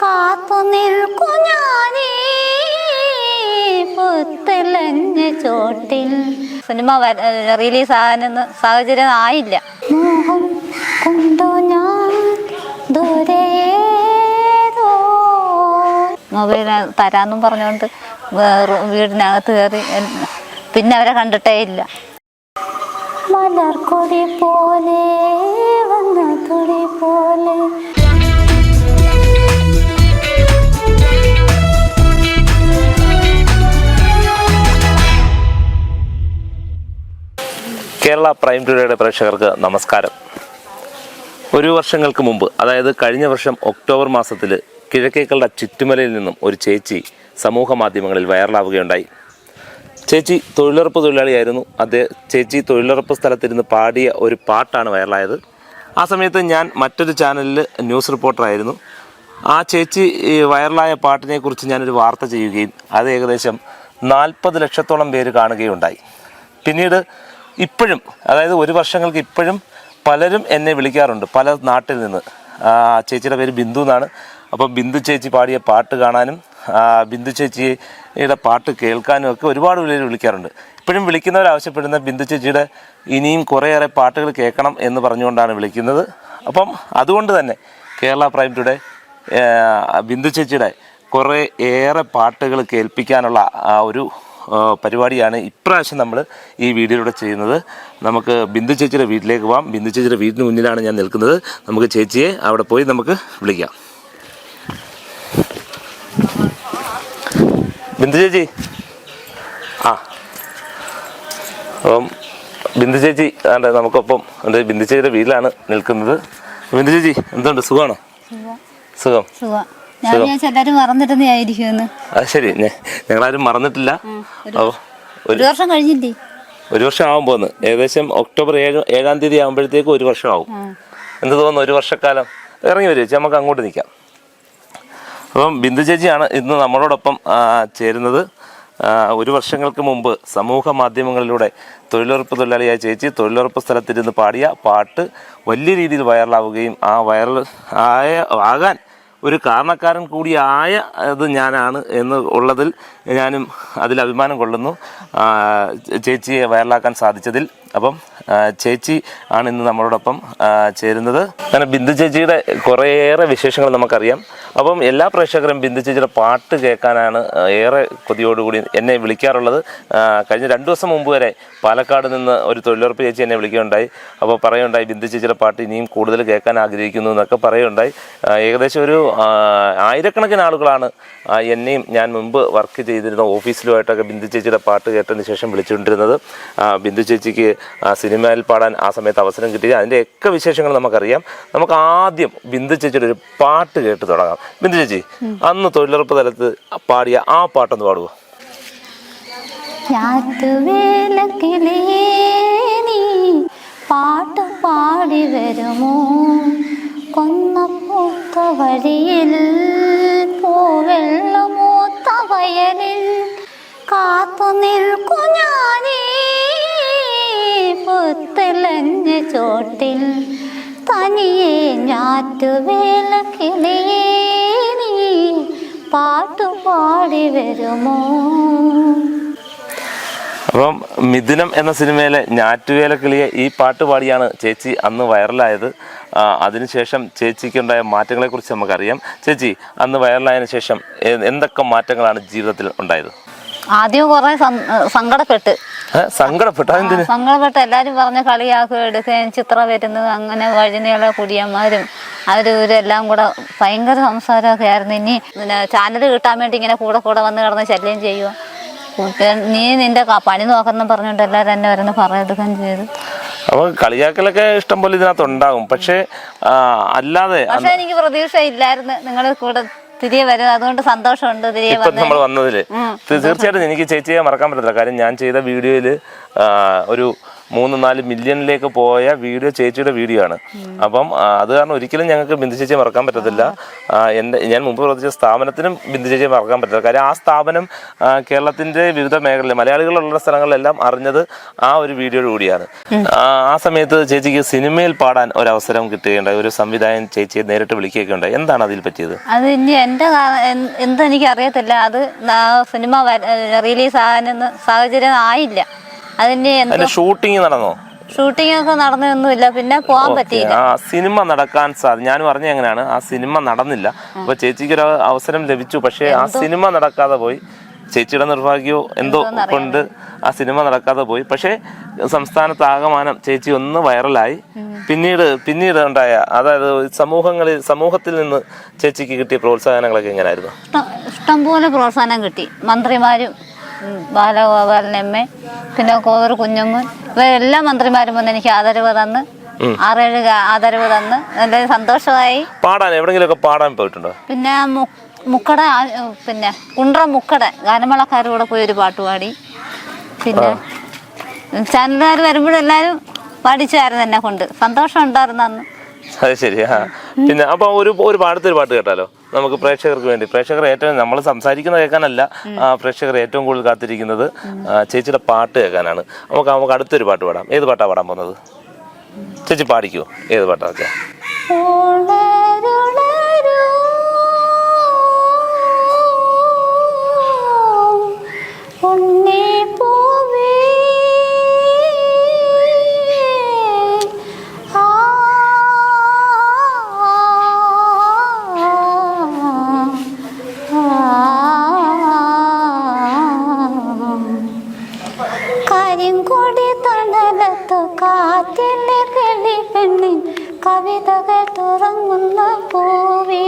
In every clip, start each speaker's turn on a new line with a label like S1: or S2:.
S1: കാത്തു നിൽക്കു ഞാനീ പുത്തലഞ്ഞ ചോട്ടിൽ. സിനിമ റിലീസ് ആകാനൊന്നും സാഹചര്യം ആയില്ല. മോഹം കൊണ്ടു ഞാൻ ദൂരേതോ മൊബൈൽ തരാന്നും പറഞ്ഞുകൊണ്ട് വീടിനകത്ത് കയറി. പിന്നെ അവരെ കണ്ടിട്ടേ ഇല്ല. മലർക്കൊടി പോലെ വന്ന തുടി പോലെ.
S2: കേരള പ്രൈം ടുഡേയുടെ പ്രേക്ഷകർക്ക് നമസ്കാരം. ഒരു വർഷങ്ങൾക്ക് മുമ്പ്, അതായത് കഴിഞ്ഞ വർഷം ഒക്ടോബർ മാസത്തിൽ കിഴക്കേക്കളുടെ ചുറ്റുമലയിൽ നിന്നും ഒരു ചേച്ചി സമൂഹ മാധ്യമങ്ങളിൽ വൈറലാവുകയുണ്ടായി. ചേച്ചി തൊഴിലുറപ്പ് തൊഴിലാളിയായിരുന്നു. ചേച്ചി തൊഴിലുറപ്പ് സ്ഥലത്തിരുന്ന് പാടിയ ഒരു പാട്ടാണ് വൈറലായത്. ആ സമയത്ത് ഞാൻ മറ്റൊരു ചാനലിൽ ന്യൂസ് റിപ്പോർട്ടറായിരുന്നു. ആ ചേച്ചി വൈറലായ പാട്ടിനെക്കുറിച്ച് ഞാനൊരു വാർത്ത ചെയ്യുകയും അത് ഏകദേശം 40 ലക്ഷത്തോളം പേര് കാണുകയുണ്ടായി. പിന്നീട് ഇപ്പോഴും, അതായത് ഒരു വർഷങ്ങൾക്ക് ഇപ്പോഴും പലരും എന്നെ വിളിക്കാറുണ്ട് പല നാട്ടിൽ നിന്ന്. ചേച്ചിയുടെ പേര് ബിന്ദു എന്നാണ്. അപ്പോൾ ബിന്ദു ചേച്ചി പാടിയ പാട്ട് കാണാനും ബിന്ദു ചേച്ചിയുടെ പാട്ട് കേൾക്കാനും ഒക്കെ ഒരുപാട് പേര് വിളിക്കാറുണ്ട്. ഇപ്പോഴും വിളിക്കുന്നവർ ആവശ്യപ്പെടുന്ന ബിന്ദു ചേച്ചിയുടെ ഇനിയും കുറേയേറെ പാട്ടുകൾ കേൾക്കണം എന്ന് പറഞ്ഞുകൊണ്ടാണ് വിളിക്കുന്നത്. അപ്പം അതുകൊണ്ട് തന്നെ കേരള പ്രൈം ടുഡേ ബിന്ദു ചേച്ചിയുടെ കുറേ ഏറെ പാട്ടുകൾ കേൾപ്പിക്കാനുള്ള ഒരു പരിപാടിയാണ് ഇപ്രാവശ്യം നമ്മൾ ഈ വീഡിയോയിലൂടെ ചെയ്യുന്നത്. നമുക്ക് ബിന്ദു ചേച്ചിയുടെ വീട്ടിലേക്ക് പോകാം. ബിന്ദു ചേച്ചിയുടെ വീടിന് മുന്നിലാണ് ഞാൻ നിൽക്കുന്നത്. നമുക്ക് ചേച്ചിയെ അവിടെ പോയി നമുക്ക് വിളിക്കാം. ബിന്ദു ചേച്ചി, അപ്പം ബിന്ദു ചേച്ചി നമുക്കൊപ്പം ബിന്ദു ചേച്ചിയുടെ വീട്ടിലാണ് നിൽക്കുന്നത്. ബിന്ദു ചേച്ചി എന്തുണ്ട്, സുഖമാണോ? സുഖം.
S1: എല്ലാരും മറന്നിട്ടെന്നായിരിക്കും.
S2: അത് ശരി, ഞങ്ങളാരും മറന്നിട്ടില്ല.
S1: ഒരു വർഷം കഴിഞ്ഞില്ലേ?
S2: ഒരു വർഷം ആവാൻ പോകുന്നു. ഏകദേശം ഒക്ടോബർ 7-ാം തീയതി ആകുമ്പോഴത്തേക്കും ഒരു വർഷം ആവും. എന്ത് തോന്നുന്നു? ഒരു വർഷക്കാലം ഇറങ്ങി വരും ചേച്ചി, നമുക്ക് അങ്ങോട്ട് നിൽക്കാം. അപ്പം ബിന്ദു ചേച്ചിയാണ് ഇന്ന് നമ്മളോടൊപ്പം ചേരുന്നത്. ഒരു വർഷങ്ങൾക്ക് മുമ്പ് സമൂഹ മാധ്യമങ്ങളിലൂടെ തൊഴിലുറപ്പ് തൊഴിലാളിയായ ചേച്ചി തൊഴിലുറപ്പ് സ്ഥലത്തിരുന്ന് പാടിയ പാട്ട് വലിയ രീതിയിൽ വൈറലാവുകയും ആ വൈറൽ ആകാൻ ഒരു കാരണക്കാരൻ കൂടിയായ അത് ഞാനാണ് എന്ന് ഉള്ളതിൽ ഞാനും അതിൽ അഭിമാനം കൊള്ളുന്നു, ചേച്ചിയെ വൈറലാക്കാൻ സാധിച്ചതിൽ. അപ്പം ചേച്ചി ആണ് ഇന്ന് നമ്മളോടൊപ്പം ചേരുന്നത്. അങ്ങനെ ബിന്ദു ചേച്ചിയുടെ കുറേയേറെ വിശേഷങ്ങൾ നമുക്കറിയാം. അപ്പം എല്ലാ പ്രേക്ഷകരും ബിന്ദു ചേച്ചിയുടെ പാട്ട് കേൾക്കാനാണ് ഏറെ കൊതിയോടുകൂടി എന്നെ വിളിക്കാറുള്ളത്. കഴിഞ്ഞ 2 ദിവസം മുമ്പ് വരെ പാലക്കാട് നിന്ന് ഒരു തൊഴിലുറപ്പ് ചേച്ചി എന്നെ വിളിക്കുകയുണ്ടായി. അപ്പോൾ പറയുണ്ടായി ബിന്ദു ചേച്ചിയുടെ പാട്ട് ഇനിയും കൂടുതൽ കേൾക്കാൻ ആഗ്രഹിക്കുന്നു എന്നൊക്കെ പറയുണ്ടായി. ഏകദേശം ഒരു 1000കണക്കിന് ആളുകളാണ് എന്നെയും ഞാൻ മുമ്പ് വർക്ക് ചെയ്തിരുന്ന ഓഫീസിലുമായിട്ടൊക്കെ ബിന്ദു ചേച്ചിയുടെ പാട്ട് കേട്ടതിന് ശേഷം വിളിച്ചുകൊണ്ടിരുന്നത്. ബിന്ദു ചേച്ചിക്ക് സിനിമയിൽ പാടാൻ ആ സമയത്ത് അവസരം കിട്ടി. അതിൻ്റെയൊക്കെ വിശേഷങ്ങൾ നമുക്കറിയാം. നമുക്ക് ആദ്യം ബിന്ദു ചേച്ചിയുടെ ഒരു പാട്ട് കേട്ട് തുടങ്ങാം. ബിന്ദു ചേച്ചി, അന്ന് തൊഴിലുറപ്പ് തലത്ത് പാടിയ ആ പാട്ടൊന്ന് പാടുവോ?
S1: പാട്ട് പാടി വരുമോ കൊന്നപ്പൂത്ത വഴിയിൽ പൂവെള്ളമൂത്ത വയലിൽ കാത്തു നിൽക്കു ഞാനീ പുത്തലഞ്ഞ ചോട്ടിൽ തനിയെ ഞാറ്റുവേല കിളിയേ നീ പാട്ടുപാടി വരുമോ.
S2: അപ്പം മിഥുനം എന്ന സിനിമയിലെ ഞാറ്റുവേല കിളിയെ ഈ പാട്ട് പാടിയാണ് ചേച്ചി അന്ന് വൈറലായത്. അതിനുശേഷം ചേച്ചിക്കുണ്ടായ മാറ്റങ്ങളെക്കുറിച്ച് നമുക്കറിയാം. ചേച്ചി അന്ന് വൈറലായതിനു ശേഷം എന്തൊക്കെ മാറ്റങ്ങളാണ് ജീവിതത്തിൽ ഉണ്ടായത്?
S1: ആദ്യം കുറെ സങ്കടപ്പെട്ട് എല്ലാരും പറഞ്ഞ കളിയാക്കുക എടുക്കുകയും ചിത്രം വരുന്നത് അങ്ങനെ വഴിനീള കുടിയന്മാരും അവരെല്ലാം കൂടെ ഭയങ്കര സംസാരമൊക്കെ ആയിരുന്നു. ഇനി ചാനൽ കിട്ടാൻ വേണ്ടി ഇങ്ങനെ കൂടെ വന്ന് കിടന്ന് ശല്യം ചെയ്യുക, നീ നിന്റെ പണി നോക്കുന്ന പറഞ്ഞുകൊണ്ട് എല്ലാവരും എന്നെ വരുന്ന പറയെടുക്കുകയും ചെയ്തു.
S2: അപ്പോൾ കളിയാക്കലൊക്കെ ഇഷ്ടം പോലെ ഇതിനകത്ത് ഉണ്ടാകും. പക്ഷെ എനിക്ക്
S1: പ്രതീക്ഷ ഇല്ലായിരുന്നു നിങ്ങൾ കൂടെ തിരികെ വരും. അതുകൊണ്ട് സന്തോഷമുണ്ട് തിരികെ
S2: നമ്മൾ വന്നതിൽ. തീർച്ചയായിട്ടും എനിക്ക് ചേച്ചിയെ മറക്കാൻ പറ്റത്തില്ല. കാര്യം ഞാൻ ചെയ്ത വീഡിയോയിൽ ഒരു 3-4 മില്യണിലേക്ക് പോയ വീഡിയോ ചേച്ചിയുടെ വീഡിയോ ആണ്. അപ്പം അത് കാരണം ഒരിക്കലും ഞങ്ങൾക്ക് ബിന്ദു ചേച്ചിയെ മറക്കാൻ പറ്റത്തില്ല. ഞാൻ മുമ്പ് പ്രവർത്തിച്ച സ്ഥാപനത്തിനും ബിന്ദു ചേച്ചിയെ മറക്കാൻ പറ്റില്ല. കാര്യം ആ സ്ഥാപനം കേരളത്തിന്റെ വിവിധ മേഖലയിൽ മലയാളികളുള്ള സ്ഥലങ്ങളിലെല്ലാം അറിഞ്ഞത് ആ ഒരു വീഡിയോയുടെ കൂടിയാണ്. ആ സമയത്ത് ചേച്ചിക്ക് സിനിമയിൽ പാടാൻ ഒരവസരം കിട്ടുകയുണ്ടായി. ഒരു സംവിധായകൻ ചേച്ചിയെ നേരിട്ട് വിളിക്കുകയൊക്കെ ഉണ്ടായി. എന്താണ് അതിൽ പറ്റിയത്?
S1: അത് ഇനി എൻ്റെ എന്തെനിക്ക് അറിയത്തില്ല. അത് സിനിമ റിലീസ് ആകാനൊന്നും സാഹചര്യം ആയില്ല. അതിന്
S2: ഷൂട്ടിംഗ് നടന്നോ?
S1: ഷൂട്ടിംഗ് ഒക്കെ നടന്നൊന്നുമില്ല, പിന്നെ പോകാൻ പറ്റിയില്ല.
S2: ആ സിനിമ നടക്കാൻ ഞാൻ പറഞ്ഞ എങ്ങനെയാണ്, ആ സിനിമ നടന്നില്ല. അപ്പൊ ചേച്ചിക്ക് ഒരു അവസരം ലഭിച്ചു, പക്ഷെ ആ സിനിമ നടക്കാതെ പോയി. ചേച്ചിയുടെ നിർഭാഗ്യമോ എന്തോ കൊണ്ട് ആ സിനിമ നടക്കാതെ പോയി. പക്ഷെ സംസ്ഥാനത്താകമാനം ചേച്ചി ഒന്ന് വൈറലായി. പിന്നീട് ഉണ്ടായ, അതായത് സമൂഹത്തിൽ നിന്ന് ചേച്ചിക്ക് കിട്ടിയ പ്രോത്സാഹനങ്ങളൊക്കെ എങ്ങനെയായിരുന്നു?
S1: ഇഷ്ടംപോലെ പ്രോത്സാഹനം കിട്ടി. മന്ത്രിമാരും ബാലഗോപാലനമ്മ, പിന്നെ കോവൂർ കുഞ്ഞമ്മൻ, ഇവരെല്ലാ മന്ത്രിമാരും വന്ന് എനിക്ക് ആദരവ് തന്ന് 6-7 ആദരവ് തന്ന് നല്ല സന്തോഷമായി.
S2: പാടാൻ എവിടെയെങ്കിലുമൊക്കെ പാടാൻ പോയിട്ടുണ്ടോ?
S1: പിന്നെ മുക്കട, പിന്നെ കുണ്ട്രം മുക്കട ഗാനമേളക്കാരുടെ കൂടെ പോയി ഒരു പാട്ട് പാടി. പിന്നെ ചാനലുകാർ വരുമ്പോഴെല്ലാവരും പാടിച്ചായിരുന്നു എന്നെ കൊണ്ട്. സന്തോഷം ഉണ്ടായിരുന്നു അന്ന്.
S2: അത് ശരിയാ. പിന്നെ അപ്പൊ ഒരു പാടത്തൊരു പാട്ട് കേട്ടാലോ നമുക്ക് പ്രേക്ഷകർക്ക് വേണ്ടി? പ്രേക്ഷകർ ഏറ്റവും, നമ്മൾ സംസാരിക്കുന്നത് കേൾക്കാനല്ല, പ്രേക്ഷകർ ഏറ്റവും കൂടുതൽ കാത്തിരിക്കുന്നത് ചേച്ചിയുടെ പാട്ട് കേൾക്കാനാണ്. നമുക്ക് അടുത്തൊരു പാട്ട് പാടാം. ഏത് പാട്ടാ പാടാൻ പോകുന്നത്? ചേച്ചി പാടിക്കോ, ഏത് പാട്ടാ വെച്ചാ?
S1: കരിങ്കൊടി തണലത്തു കാറ്റിലെ കിളിപ്പെണ്ണിൻ കവിതകൾ തുറങ്ങുന്ന പൂവേ,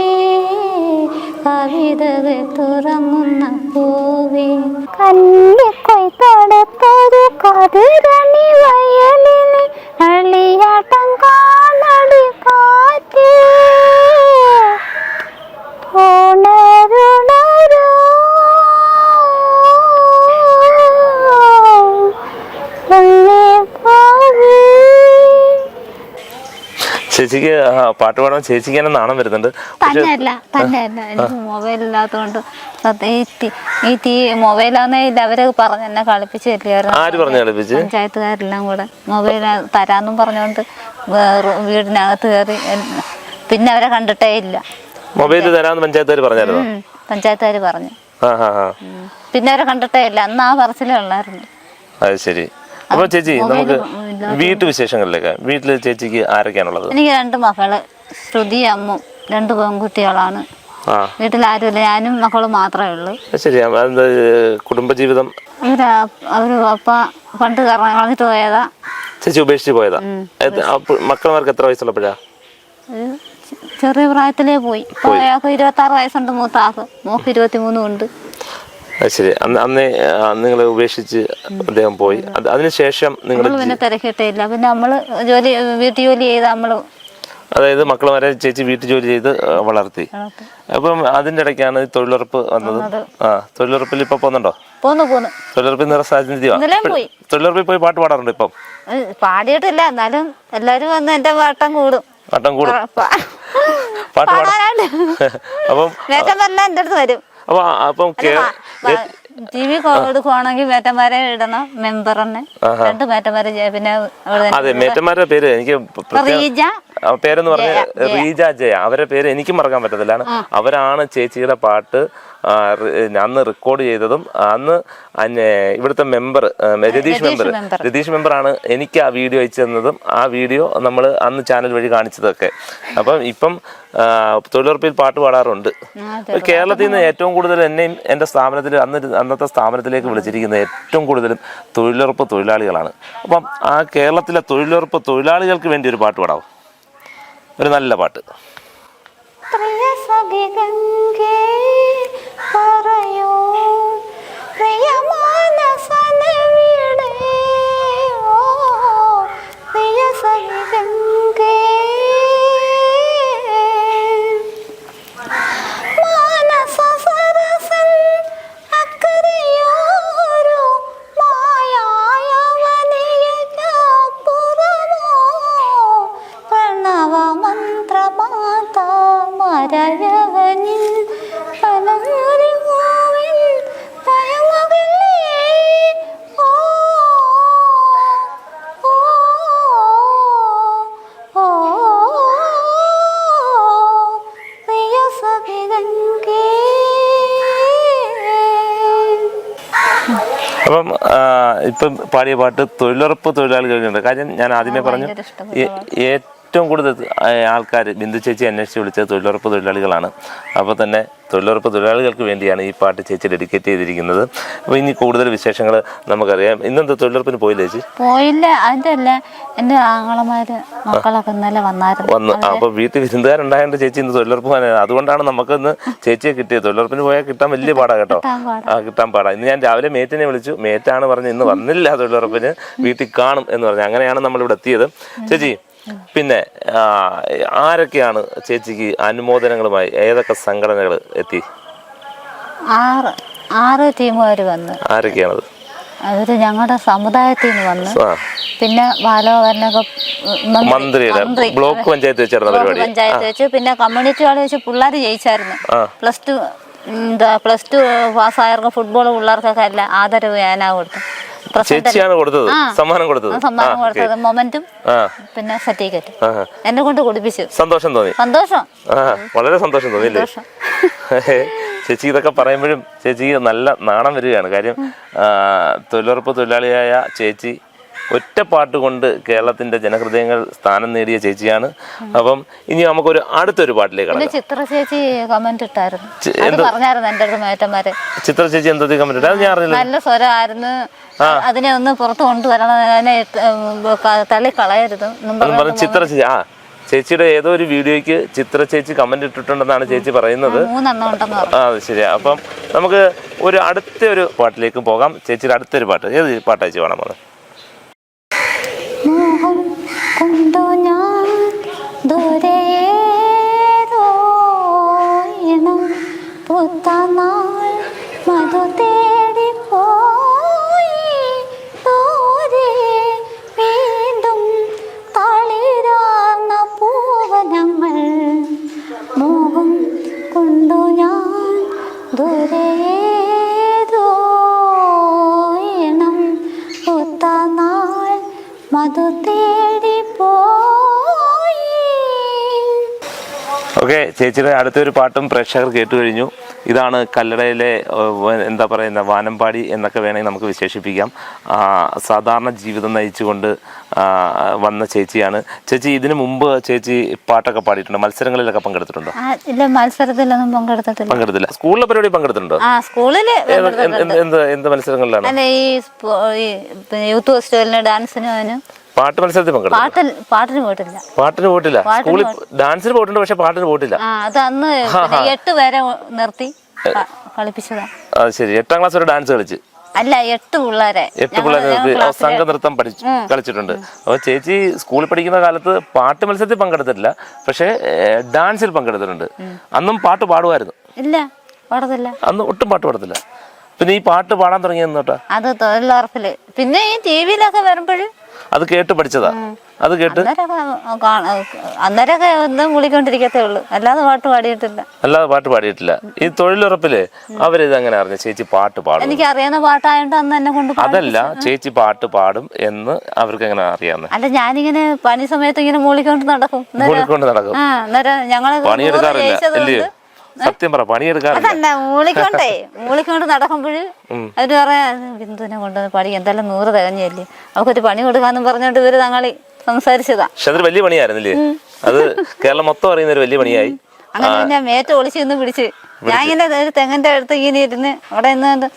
S1: കവിതകൾ തുറങ്ങുന്ന പൂവേ, കല്ലിക്കൊയ്ത്തോടത്തൊരു കതിരണി വയലിന് അള്ളിയാട്ടം കാണടി കാറ്റേ, ഉണരുണരൂ
S2: ചേച്ചിക്ക് പാട്ട് പാടാൻ ചേച്ചിക്ക് തന്നെ നാണം വരുന്നുണ്ട്.
S1: തന്നെയല്ല എനിക്ക് മൊബൈലില്ലാത്തതുകൊണ്ട് ഈ മൊബൈലാന്നേ ഇല്ല. അവര് പറഞ്ഞ് എന്നെ കളിപ്പിച്ചില്ലായിരുന്നു.
S2: ആര് പറഞ്ഞു കളിപ്പിച്ച്?
S1: പഞ്ചായത്തുകാരെല്ലാം കൂടെ മൊബൈൽ തരാന്നും പറഞ്ഞോണ്ട് വീടിനകത്ത് കയറി. പിന്നെ അവരെ കണ്ടിട്ടേ ഇല്ല.
S2: മൊബൈൽ തരാന്ന് പഞ്ചായത്തുകാർ പറഞ്ഞായിരുന്നു?
S1: പഞ്ചായത്തുകാർ പറഞ്ഞു. പിന്നെ അവരെ കണ്ടിട്ടേ ഇല്ല. അന്ന് ആ പറച്ചിലേ ഉള്ളായിരുന്നു.
S2: അത് ശരി. അപ്പൊ ചേച്ചി, നമുക്ക് വീട്ടുവിശേഷങ്ങളിലേക്ക്, വീട്ടില് ചേച്ചിക്ക് ആരൊക്കെയാണുള്ളത്?
S1: എനിക്ക് 2 മക്കള്, ശ്രുതി അമ്മും, 2 പെൺകുട്ടികളാണ്. വീട്ടിലാരുമില്ല, ഞാനും മക്കളും മാത്രമേ ഉള്ളൂ.
S2: ശരി. കുടുംബജീവിതം?
S1: അവര് അപ്പ പണ്ട് കളഞ്ഞിട്ട് പോയതാ.
S2: ചേച്ചി ഉപേക്ഷിച്ച് പോയതാ? മക്കളമാർക്ക് എത്ര വയസ്സുള്ളപ്പോഴാ?
S1: ചെറിയ പ്രായത്തിലേ പോയി. ഇപ്പൊ അയാൾക്ക് 26 വയസ്സുണ്ട് മൂത്താക്ക്, മോക്ക് 23 ഉണ്ട്.
S2: ശരി. അന്ന് നിങ്ങളെ ഉപേക്ഷിച്ച് അദ്ദേഹം പോയി. അതിനുശേഷം നിങ്ങൾ
S1: പിന്നെ തിരക്കിട്ടേ ഇല്ല. പിന്നെ നമ്മള് വീട്ടു ജോലി ചെയ്ത് നമ്മള്,
S2: അതായത് മക്കളമാരെ ചേച്ചി വീട്ടു ജോലി ചെയ്ത് വളർത്തി. അപ്പം അതിന്റെ ഇടയ്ക്കാണ് തൊഴിലുറപ്പ് വന്നത്. തൊഴിലുറപ്പിൽ ഇപ്പൊ പോകുന്നുണ്ടോ?
S1: പോന്നു.
S2: തൊഴിലുറപ്പിൽ തൊഴിലുറപ്പിൽ പോയി പാട്ട് പാടാറുണ്ട് ഇപ്പം?
S1: പാടിയിട്ടില്ല, എന്നാലും എല്ലാരും വന്ന് എന്റെ വട്ടം കൂടും.
S2: പാട്ട് പാടാൻ അപ്പം
S1: എന്റെ അടുത്ത് വരും.
S2: അപ്പം
S1: ടി വി കൊടുക്കുവാണെങ്കിൽ മേറ്റന്മാരെ ഇടണം, മെമ്പറിനെ 2 മേറ്റന്മാരെ. പിന്നെ
S2: അതെ, മേറ്റന്മാരുടെ പേര് എനിക്ക് പേരെന്ന് പറഞ്ഞ റീജ ജയ, അവരുടെ പേര് എനിക്കും മറക്കാൻ പറ്റത്തില്ല. അവരാണ് ചേച്ചിയുടെ പാട്ട് അന്ന് റെക്കോർഡ് ചെയ്തതും. അന്ന് ഇവിടുത്തെ മെമ്പർ രതീഷ് മെമ്പറാണ് എനിക്ക് ആ വീഡിയോ അയച്ചു തന്നതും. ആ വീഡിയോ നമ്മൾ അന്ന് ചാനൽ വഴി കാണിച്ചതൊക്കെ. അപ്പം ഇപ്പം തൊഴിലുറപ്പിൽ പാട്ട് പാടാറുണ്ട്. കേരളത്തിൽ നിന്ന് ഏറ്റവും കൂടുതൽ എന്നെയും എൻ്റെ സ്ഥാപനത്തിൽ അന്നത്തെ സ്ഥാപനത്തിലേക്ക് വിളിച്ചിരിക്കുന്ന ഏറ്റവും കൂടുതലും തൊഴിലുറപ്പ് തൊഴിലാളികളാണ്. അപ്പം ആ കേരളത്തിലെ തൊഴിലുറപ്പ് തൊഴിലാളികൾക്ക് വേണ്ടി ഒരു പാട്ട് പാടാവും, ഒരു നല്ല പാട്ട്.
S1: പറയൂ പ്രിയമാനസനവിടെ, ഓ പ്രിയ സഖിഗംഗേ, മാനസ സരസൻ അക്കരയോരു മായായ വനിയജാ,
S2: അപ്പം ഇപ്പം പാടിയ പാട്ട് തൊഴിലുറപ്പ് തൊഴിലാളികളുണ്ട്. കാര്യം ഞാൻ ആദ്യമേ പറഞ്ഞു, ഏറ്റവും കൂടുതൽ ആൾക്കാർ ബിന്ദു ചേച്ചി അന്വേഷിച്ച് വിളിച്ചത് തൊഴിലുറപ്പ് തൊഴിലാളികളാണ്. അപ്പോൾ തന്നെ തൊഴിലുറപ്പ് തൊഴിലാളികൾക്ക് വേണ്ടിയാണ് ഈ പാട്ട് ചേച്ചി ഡെഡിക്കേറ്റ് ചെയ്തിരിക്കുന്നത്. അപ്പോൾ ഇനി കൂടുതൽ വിശേഷങ്ങൾ നമുക്കറിയാം. ഇന്നെന്താ തൊഴിലുറപ്പിന് പോയില്ലേ ചേച്ചി?
S1: പോയില്ല, അതിൻ്റെ അല്ല, എൻ്റെ ആങ്ങളമാര് മക്കളൊക്കെ ഇന്നലെ വന്നു.
S2: അപ്പോൾ വീട്ടിൽ വിരുന്നുകാരുണ്ടായതുകൊണ്ട് ചേച്ചി ഇന്ന് തൊഴിലുറപ്പ് പോകാനാണ്. അതുകൊണ്ടാണ് നമുക്കിന്ന് ചേച്ചിയെ കിട്ടിയത്. തൊഴിലുറപ്പിന് പോയാൽ കിട്ടാൻ വലിയ പാടാണ് കേട്ടോ. കിട്ടാൻ പാടാ. ഇന്ന് ഞാൻ രാവിലെ മേറ്റിനെ വിളിച്ചു. മേറ്റാണ് പറഞ്ഞ് ഇന്ന് വന്നില്ല തൊഴിലുറപ്പിന്, വീട്ടിൽ കാണും എന്ന് പറഞ്ഞു. അങ്ങനെയാണ് നമ്മളിവിടെ എത്തിയത്. ചേച്ചി, പിന്നെ ആരൊക്കെയാണ് ചേച്ചിക്ക് അനുമോദനങ്ങളുമായി, ഏതൊക്കെ സംഘടനകൾ എത്തി?
S1: 6 ടീമുകാർ വന്നു.
S2: ആരൊക്കെയാണത്?
S1: അവര് ഞങ്ങളുടെ സമുദായത്തിൽ നിന്ന് വന്നു. പിന്നെ ബാലഭവനൊക്കെ
S2: മന്ത്രിയുടെ ബ്ലോക്ക് പഞ്ചായത്ത്
S1: വെച്ച്, പിന്നെ കമ്മ്യൂണിറ്റി ഹാളിൽ വെച്ച് പിള്ളേർ ജയിച്ചായിരുന്നു. പ്ലസ് ടു പാസ്സായവർക്ക് ഫുട്ബോൾ പിള്ളേർക്കൊക്കെ അല്ല ആദരവ് ഞാനാ കൊടുത്തു.
S2: ചേച്ചിയാണ് കൊടുത്തത്, സമ്മാനം കൊടുത്തത്.
S1: മൊമെന്റും പിന്നെ സർട്ടിഫിക്കറ്റ് എന്നെ കൊണ്ട് കൊടുപ്പിച്ചു.
S2: സന്തോഷം തോന്നി? വളരെ സന്തോഷം തോന്നി. ചേച്ചി ഇതൊക്കെ പറയുമ്പോഴും ചേച്ചിക്ക് നല്ല നാണം വരികയാണ്. കാര്യം തൊഴിലുറപ്പ് തൊഴിലാളിയായ ചേച്ചി ഒറ്റ പാട്ട് കൊണ്ട് കേരളത്തിന്റെ ജനഹൃദയങ്ങൾ സ്ഥാനം നേടിയ ചേച്ചിയാണ്. അപ്പം ഇനി നമുക്കൊരു അടുത്തൊരു പാട്ടിലേക്ക് കടക്കാം.
S1: ചിത്ര ചേച്ചി കമന്റ് ഇട്ടായിരുന്നു, പറഞ്ഞായിരുന്നു എൻ്റെ അടുത്ത് മേറ്റന്മാരെ.
S2: ചിത്ര ചേച്ചി എന്തോ കമന്റ് ഇട്ടാ? ഞാൻ അറിയില്ല.
S1: നല്ല സ്വരമായിരുന്നു, അതിനെ ഒന്ന് പുറത്ത് കൊണ്ടുവരണം, അതിനെ തള്ളിക്കളയരുത്.
S2: ചിത്ര ചേച്ചി ചേച്ചിയുടെ ഏതോ ഒരു വീഡിയോയ്ക്ക് ചിത്ര ചേച്ചി കമന്റ് ഇട്ടിട്ടുണ്ടെന്നാണ് ചേച്ചി പറയുന്നത്.
S1: 3 ഉണ്ടെന്ന് പറഞ്ഞു.
S2: ശരിയാ. അപ്പം നമുക്ക് അടുത്തൊരു പാട്ടിലേക്ക് പോകാം. ചേച്ചിയുടെ അടുത്തൊരു പാട്ട് ഏത് പാട്ടാ ചേച്ചി വേണം?
S1: മോഹം കൊണ്ടു ഞാൻ ദൂരേതോണം പുത്തനാൾ മധു തേടിപ്പോയി ദൂരെ വീണ്ടും തളിരാർന്ന പൂവനങ്ങൾ. മോഹം കൊണ്ടു ഞാൻ ദൂരേതോണം പുത്തനാൾ മധു തേടിപ്പോയി.
S2: ഓക്കെ, ചേച്ചിയുടെ അടുത്തൊരു പാട്ടും പ്രേക്ഷകർ കേട്ടു കഴിഞ്ഞു. ഇതാണ് കല്ലടയിലെ എന്താ പറയുന്ന വാനമ്പാടി എന്നൊക്കെ വേണമെങ്കിൽ നമുക്ക് വിശേഷിപ്പിക്കാം. സാധാരണ ജീവിതം നയിച്ചുകൊണ്ട് വന്ന ചേച്ചിയാണ്. ചേച്ചി ഇതിനു മുമ്പ് ചേച്ചി പാട്ടൊക്കെ പാടിയിട്ടുണ്ടോ? മത്സരങ്ങളിലൊക്കെ പങ്കെടുത്തിട്ടുണ്ടോ?
S1: ഇല്ല, മത്സരത്തിലൊന്നും പങ്കെടുത്തിട്ടില്ല.
S2: സ്കൂളിലെ പരിപാടി പങ്കെടുത്തിട്ടുണ്ടോ?
S1: സ്കൂളില്
S2: എന്ത് മത്സരങ്ങളിലാണ്?
S1: ഈ യൂത്ത് ഫെസ്റ്റിവലിന് ഡാൻസിന്
S2: പാട്ട് മത്സരത്തിൽ
S1: പാട്ടിന് പോയിട്ടില്ല.
S2: സ്കൂളിൽ ഡാൻസിന് പോയിട്ടുണ്ട്, പക്ഷെ പാട്ടിന് പോയിട്ടില്ല.
S1: അത് അന്ന് 8 പേരെ നിർത്തി കളിപ്പിച്ചതാ.
S2: ശരി. 8ാം ക്ലാസ് വരെ ഡാൻസ് കളിച്ച്?
S1: അല്ല, 8 പിള്ളേരെ
S2: സംഘനൃത്തം കളിച്ചിട്ടുണ്ട്. അപ്പൊ ചേച്ചി സ്കൂളിൽ പഠിക്കുന്ന കാലത്ത് പാട്ട് മത്സരത്തിൽ പങ്കെടുത്തിട്ടില്ല, പക്ഷെ ഡാൻസിൽ പങ്കെടുത്തിട്ടുണ്ട്. അന്നും പാട്ട് പാടുമായിരുന്നു?
S1: ഇല്ല, പാടത്തില്ല.
S2: അന്ന് ഒട്ടും പാട്ട് പാടത്തില്ല. പിന്നെ ഈ പാട്ട് പാടാൻ തുടങ്ങിയെന്നോട്ടാ?
S1: അത് തൊഴിലുറപ്പില്, പിന്നെ ഈ ടിവിയിലൊക്കെ വരുമ്പോഴും
S2: അത് കേട്ട് പഠിച്ചതാ. അത് കേട്ട്
S1: അന്നേരമൊക്കെ ഒന്നും വിളിക്കൊണ്ടിരിക്കത്തേ ഉള്ളൂ, അല്ലാതെ പാട്ട് പാടിയിട്ടില്ല. ഈ തൊഴിലുറപ്പില് അവരിത് എങ്ങനെ അറിഞ്ഞു ചേച്ചി പാട്ട് പാടും? എനിക്ക് അറിയാവുന്ന പാട്ടായോണ്ട് അന്ന് എന്നെ കൊണ്ട്. അതല്ല, ചേച്ചി പാട്ട് പാടും എന്ന് അവർക്ക് എങ്ങനെ അറിയാവുന്നത്? അല്ല, ഞാനിങ്ങനെ പണി സമയത്ത് ഇങ്ങനെ മൂളിക്കൊണ്ട് നടക്കും. അന്നേരം ഞങ്ങള് പണിയെടുക്കാറില്ല.
S2: സത്യം പറ, പണിയെടുക്കാറില്ല.
S1: മൂളിക്കൊണ്ട് നടക്കുമ്പോഴ് അവര് പറയാ, ബിന്ദുവിനെ കൊണ്ടുവന്ന് പണി എന്തായാലും 100 തികഞ്ഞല്ലേ, അവക്കൊരു പണി കൊടുക്കാന്നും പറഞ്ഞോണ്ട് ഇവര് തങ്ങളി സംസാരിച്ചതാ.
S2: പക്ഷെ അതൊരു വലിയ പണിയായിരുന്നില്ലേ? അത് കേരളം മൊത്തം അറിയുന്ന ഒരു വലിയ പണിയായി.
S1: അങ്ങനെ ഞാൻ മേറ്റ് ഒളിച്ച് നിന്ന് പിടിച്ച്, ഞാൻ ഇങ്ങനെ ഒരു തെങ്ങിന്റെ അടുത്ത് ഇങ്ങനെ ഇരുന്ന് അവിടെ നിന്ന്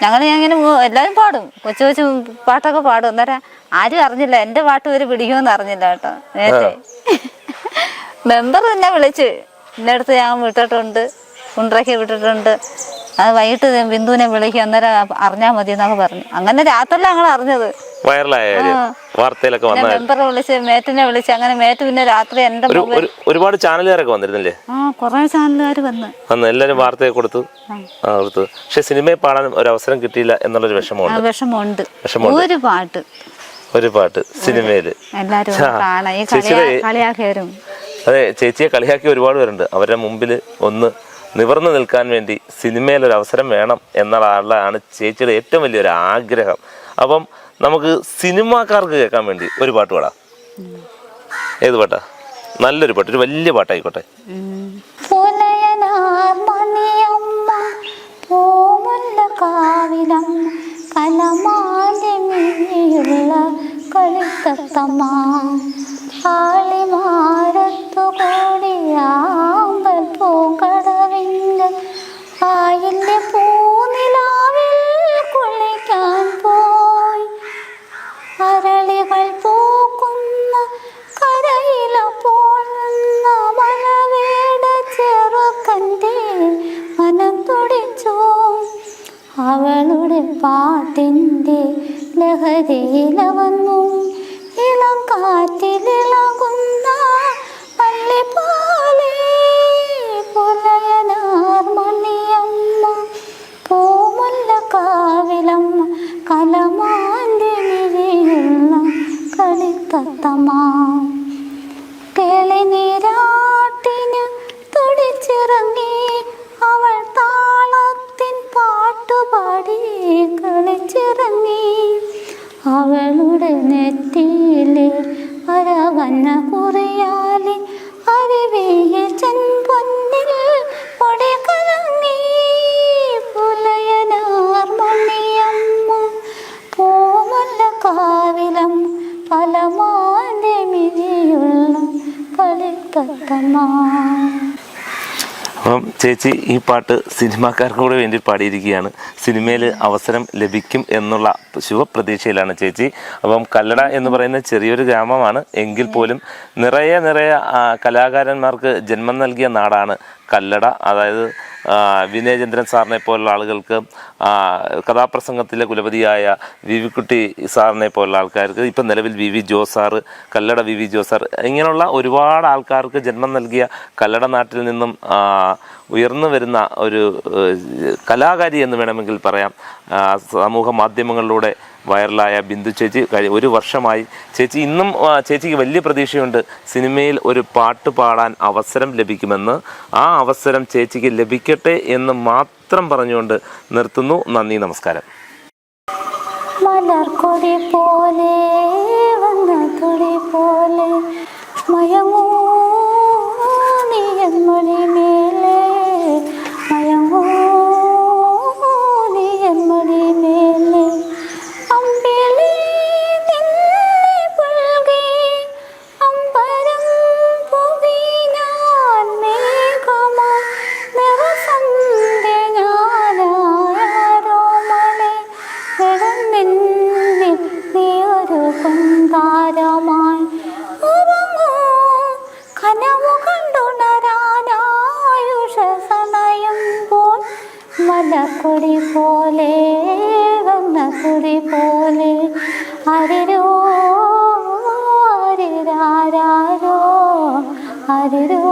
S1: ഞാൻ ഇങ്ങനെ എല്ലാവരും പാടും, കൊച്ചു പാട്ടൊക്കെ പാടും. അന്നേരം ആരും അറിഞ്ഞില്ല എന്റെ പാട്ട് ഇവര് പിടിക്കുമെന്ന് അറിഞ്ഞില്ല കേട്ടോ. നേരത്തെ മെമ്പർ തന്നെ വിളിച്ച് എൻ്റെ അടുത്ത് ഞാൻ വിട്ടിട്ടുണ്ട്, കുണ്ടറയ്ക്ക് വിട്ടിട്ടുണ്ട്, അത് വൈകിട്ട് ബിന്ദുവിനെ വിളിക്കും, അന്നേരം അറിഞ്ഞാൽ മതി എന്നൊക്കെ പറഞ്ഞു. അങ്ങനെ രാത്രിയിലാണ് ഞങ്ങൾ അറിഞ്ഞത്. മെമ്പറെ വിളിച്ച് മേറ്റിനെ വിളിച്ച്, അങ്ങനെ മേറ്റ് പിന്നെ രാത്രി എന്റെ
S2: ഒരുപാട് ചാനലുകാരൊക്കെ വന്നിരുന്നില്ലേ?
S1: കുറെ ചാനലുകാർ വന്ന്
S2: എല്ലാരും വാർത്തയൊക്കെ കൊടുത്തു. പക്ഷെ സിനിമയിൽ പാടാൻ ഒരു അവസരം കിട്ടിയില്ല എന്നുള്ളൊരു
S1: വിഷമമുണ്ട്.
S2: ഒരു പാട്ട് സിനിമയില്
S1: എല്ലാരും കളിയാക്കിയവരും.
S2: അതെ, ചേച്ചിയെ കളിയാക്കി ഒരുപാട് പേരുണ്ട്. അവരുടെ മുമ്പിൽ ഒന്ന് നിവർന്നു നിൽക്കാൻ വേണ്ടി സിനിമയിൽ ഒരു അവസരം വേണം എന്നുള്ളതാണ് ചേച്ചിയുടെ ഏറ്റവും വലിയൊരു ആഗ്രഹം. അപ്പം നമുക്ക് സിനിമാക്കാർക്ക് കേൾക്കാൻ വേണ്ടി ഒരു പാട്ട് പാടാം. ഏത് പാട്ടാ? നല്ലൊരു പാട്ട്, ഒരു വലിയ പാട്ടായിക്കോട്ടെ.
S1: കലമാ തത്തമ്മ ആളിമാരത്തു കൂടിയാമ്പൽ പൂങ്കടവിൻ്റെ ആയില്ലെ പൂനിലാവിൽ കുളിക്കാൻ പോയി അരളികൾ പൂക്കുന്ന കരയിലപ്പോൾ നിന്ന മലവേട ചെറുക്കൻ്റെ മനം തുടിച്ചു അവളുടെ പാട്ടിൻ്റെ ലഹരിയിലവന്നു ഇളം കാറ്റിലിളകുന്ന പള്ളിപ്പാലേ പുലയനാർ മണിയമ്മ പൂമുല്ലക്കാവിലമ്മ കലമാൻ്റെ മിഴിയുള്ള കളിത്തത്തമ്മ കിളിനീരാട്ടിന് തുടിച്ചിറങ്ങി അവൾ താളത്തിൻ പാട്ടുപാടി കളിച്ചിറങ്ങി അവളുടെ നെറ്റിയിലെ അരവന്ന കുറിയാലി അരുവിയിൽ ചെമ്പൊന്നിൽ പൊടി കലങ്ങി പുലയനാർ മണിയമ്മ പൂമുല്ലക്കാവിലമ്മ പലമാൻ്റെ മിഴിയുള്ള കളിത്തത്തമ്മ.
S2: അപ്പം ചേച്ചി ഈ പാട്ട് സിനിമാക്കാർക്ക് കൂടെ വേണ്ടി പാടിയിരിക്കുകയാണ്. സിനിമയിൽ അവസരം ലഭിക്കും എന്നുള്ള ശുഭപ്രതീക്ഷയിലാണ് ചേച്ചി. അപ്പം കല്ലട എന്ന് പറയുന്ന ചെറിയൊരു ഗ്രാമമാണ് എങ്കിൽ പോലും നിറയെ കലാകാരന്മാർക്ക് ജന്മം നൽകിയ നാടാണ് കല്ലട. അതായത് വിനയചന്ദ്രൻ സാറിനെ പോലുള്ള ആളുകൾക്ക്, കഥാപ്രസംഗത്തിലെ കുലപതിയായ വി വി കുട്ടി സാറിനെ പോലുള്ള ആൾക്കാർക്ക്, ഇപ്പം നിലവിൽ V V Jose sir, Kallada V V Jose sir, ഇങ്ങനെയുള്ള ഒരുപാട് ആൾക്കാർക്ക് ജന്മം നൽകിയ കല്ലട നാട്ടിൽ നിന്നും ഉയർന്നു വരുന്ന ഒരു കലാകാരി എന്ന് വേണമെങ്കിൽ പറയാം. സമൂഹ മാധ്യമങ്ങളിലൂടെ വൈറലായ ബിന്ദു ചേച്ചി ഒരു വർഷമായി ചേച്ചി ഇന്നും ചേച്ചിക്ക് വലിയ പ്രതീക്ഷയുണ്ട് സിനിമയിൽ ഒരു പാട്ട് പാടാൻ അവസരം ലഭിക്കുമെന്ന്. ആ അവസരം ചേച്ചിക്ക് ലഭിക്കട്ടെ എന്ന് മാത്രം പറഞ്ഞുകൊണ്ട് നിർത്തുന്നു. നന്ദി, നമസ്കാരം.
S1: മലർക്കൊടി പോലെ വന്ന തുടി പോലെ മയങ്ങൂ നീ എന്മണി മേലെ മയങ്ങൂ നീ എന്മണി മേലെ അമ്പിളി നിന്നെ പുൽകി അമ്പരം പുകി ഞാൻ മേഘമാ നിറസന്ധ്യ ഞാനാരോ മലേ കിടന്നിന്നിൽ നീ ഒരു കുന്താരമായി ഉറങ്ങൂ കനവു കണ്ടുണരാനായുഷസണയുമ്പോൾ മലക്കുടി പോലെ വന്നക്കുടി പോലെ അരിരോ അരിരാരോ അരിരോ